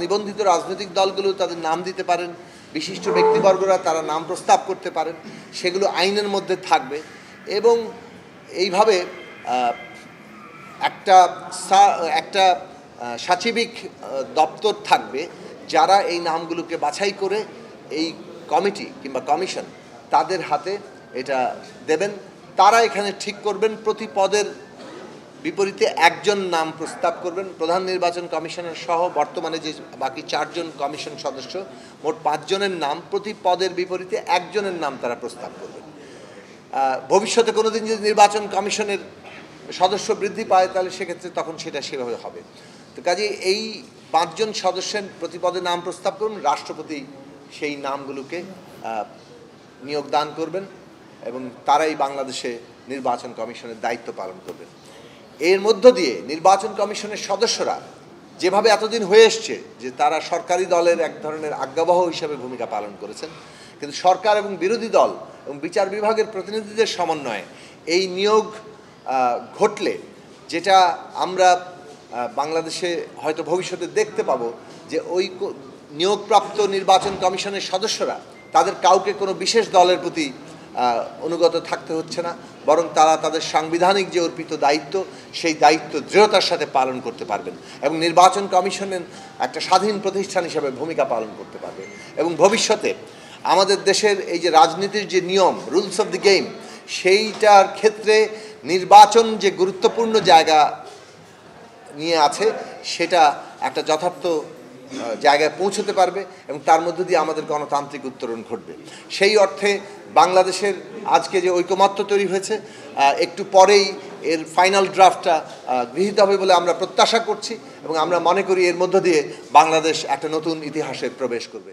নিবন্ধিত রাজনৈতিক দলগুলো তাদের নাম দিতে পারেন, বিশিষ্ট ব্যক্তিবর্গরা তারা নাম প্রস্তাব করতে পারেন, সেগুলো আইনের মধ্যে থাকবে এবং এইভাবে একটা একটা সচিবিক দপ্তর থাকবে যারা এই নামগুলোকে বাছাই করে এই কমিটি কিংবা কমিশন তাদের হাতে এটা দেবেন। তারা এখানে ঠিক করবেন, প্রতি পদের বিপরীতে একজন নাম প্রস্তাব করবেন। প্রধান নির্বাচন কমিশনার সহ বর্তমানে যে বাকি 4 জন কমিশন সদস্য, মোট 5 জনের নাম, প্রতি পদের বিপরীতে একজনের নাম তারা প্রস্তাব করবেন। ভবিষ্যতে কোনোদিন যদি নির্বাচন কমিশনের সদস্য বৃদ্ধি পায় তাহলে সেক্ষেত্রে তখন সেটা সেভাবে হবে। তো কাজে এই 5 জন সদস্যের প্রতি পদে নাম প্রস্তাব করুন, রাষ্ট্রপতি সেই নামগুলোকে নিয়োগ দান করবেন এবং তারাই বাংলাদেশে নির্বাচন কমিশনের দায়িত্ব পালন করবেন। এর মধ্য দিয়ে নির্বাচন কমিশনের সদস্যরা যেভাবে এতদিন হয়ে এসছে যে তারা সরকারি দলের এক ধরনের আজ্ঞাবহ হিসেবে ভূমিকা পালন করেছেন, কিন্তু সরকার এবং বিরোধী দল এবং বিচার বিভাগের প্রতিনিধিদের সমন্বয়ে এই নিয়োগ ঘটলে যেটা আমরা বাংলাদেশে হয়তো ভবিষ্যতে দেখতে পাবো যে ওই নিয়োগপ্রাপ্ত নির্বাচন কমিশনের সদস্যরা তাদের কাউকে কোনো বিশেষ দলের প্রতি অনুগত থাকতে হচ্ছে না, বরং তারা তাদের সাংবিধানিক যে অর্পিত দায়িত্ব সেই দায়িত্ব দৃঢ়তার সাথে পালন করতে পারবেন এবং নির্বাচন কমিশনের একটা স্বাধীন প্রতিষ্ঠান হিসেবে ভূমিকা পালন করতে পারবে। এবং ভবিষ্যতে আমাদের দেশের এই যে রাজনীতির যে নিয়ম, রুলস অফ দি গেম, সেইটার ক্ষেত্রে নির্বাচন যে গুরুত্বপূর্ণ জায়গা নিয়ে আছে সেটা একটা যথার্থ জায়গায় পৌঁছতে পারবে এবং তার মধ্য দিয়ে আমাদের গণতান্ত্রিক উত্তরণ ঘটবে। সেই অর্থে বাংলাদেশের আজকে যে ঐকমত্য তৈরি হয়েছে, একটু পরেই এর ফাইনাল ড্রাফটটা গৃহীত হবে বলে আমরা প্রত্যাশা করছি এবং আমরা মনে করি এর মধ্য দিয়ে বাংলাদেশ একটা নতুন ইতিহাসে প্রবেশ করবে।